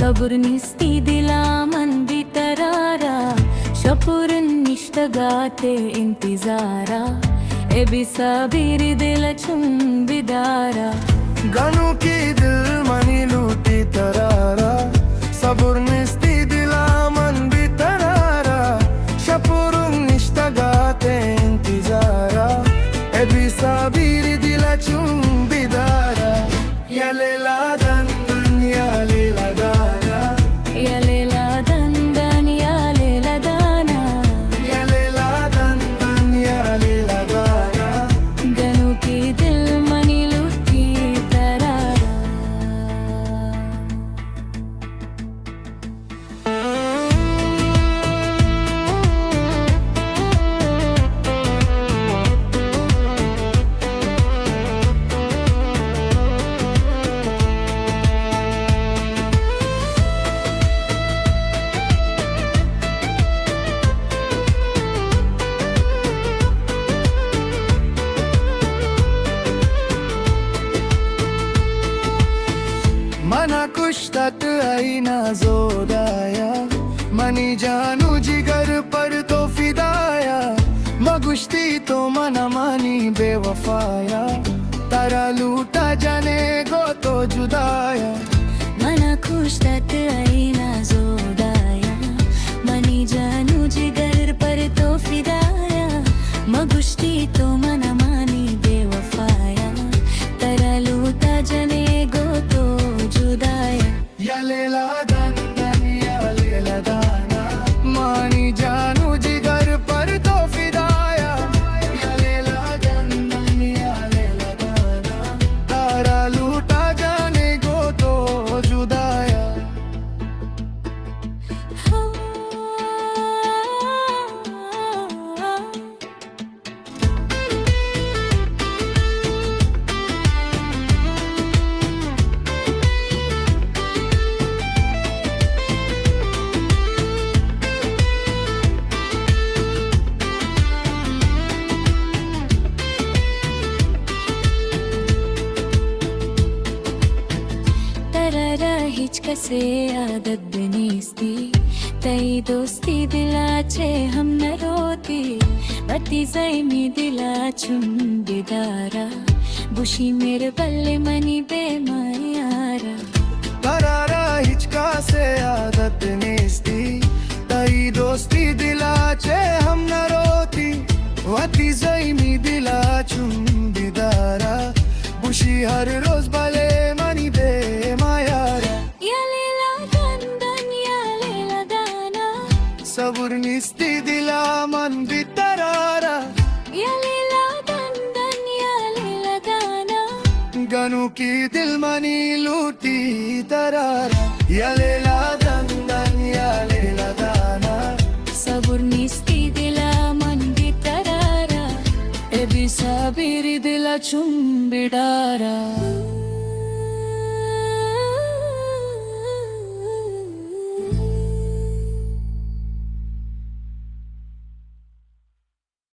صبرني दिला मन बितरारा शपुरन निष्ठगाते इंतजारा ए भी सबीर दिल चुंबिदारा गनु की दिल मनी लूटी तरारा सबुरनिस्ती दिला मन बितरारा शपुरन निष्ठगाते इंतजारा ए भी सबीर दिल चुंबिदारा या लेला दंदन या लेला दाना या लेला दंदन या लेला दाना या लेला दंदन या लेला दाना गनु की दिल मनी लुटी तरारा मना कुश्तत आईना जोदाया मनी जानू जिगर पर तो फिदाया मगुश्ती तो मना मानी बेवफाया तारा लूटा जाने गो तो जुदाया मना खुश तक आईना जोदाया मनी जानू जिगर पर तो फिदाया मगुश्ती तो मना मानी बेवफाया तरा लूटा जने गो तो जुदाया या लेला दंदन या लेला दाना मानी जानू जिगर पर तो फिदाया या लेला दंदन या लेला दाना तारा लूटा जाने गो तो जुदाया हिचकसे आदत बनीस्ती तई दोस्ती दिलाचे हम न रोती बती मी दिलाचुम बिदारा बुशी मेरे बल्ले मनी बेमायारा करारा हिचका से आदत नेस्ती तई दोस्ती दिलाचे हम न रोती वती मी दिला चुंबिदारा बुशी हर रोज भले मनी बे मायारा या लेला दंदन या लेला दाना सबुरनिस्ती दिला मन बितरारा या लेला दंदन या लेला दाना गनु की दिल मनी लूटी तरारा या लेला दंदन या लेला दाना सबुरनिस्ती दिला मन बितरारा ए भी सबीर दिला चुंबिडारा